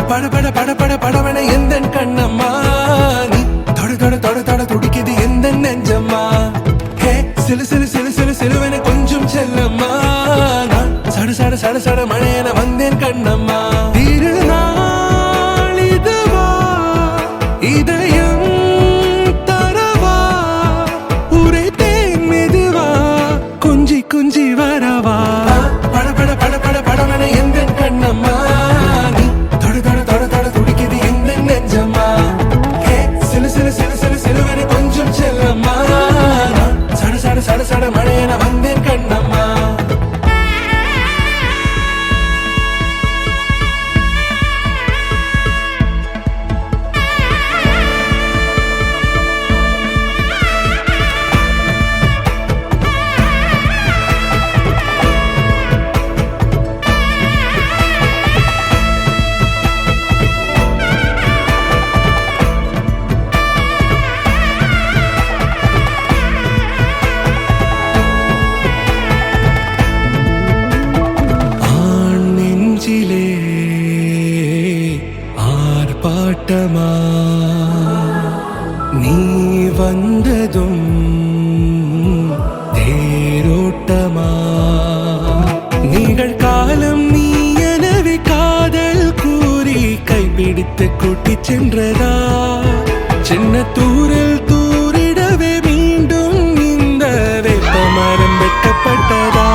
பட பட பட பட படவன எந்த கண்ணம்மா நீ தொட தொட தொட தொட துடிக்குது எந்த நெஞ்சம்மா ஹே சிலு சிலு சிலு சிலு சிலுவன கொஞ்சம் செல்லம்மா நான் சட சட சட சட மழையன வந்தேன் கண்ணம்மா திருநாள் இதுவா இதயம் தரவா உரைத்தேன் மெதுவா கொஞ்சி கொஞ்சி வரவா பட பட பட பட படவன எந்த கண்ணம்மா நீ தொட தொட தொட தொட துடிக்குது எந்த நெஞ்சம்மா ஹே சிலு சிலு சிலு சிலு சிலுவன கொஞ்சம் செல்லம்மா நான் சட சட சட சட மழையன வந்தேன் கண்ணம்மா ஆர்ப்பாட்டமா நீ வந்ததும் தேரோட்டமா நிகழ்காலம் நீ எனவே காதல் கூறி கைப்பிடித்து கூட்டிச் சென்றதா சின்ன தூரில் தூரிடவே மீண்டும் இந்த வேப்பமரம் வெட்டப்பட்டதா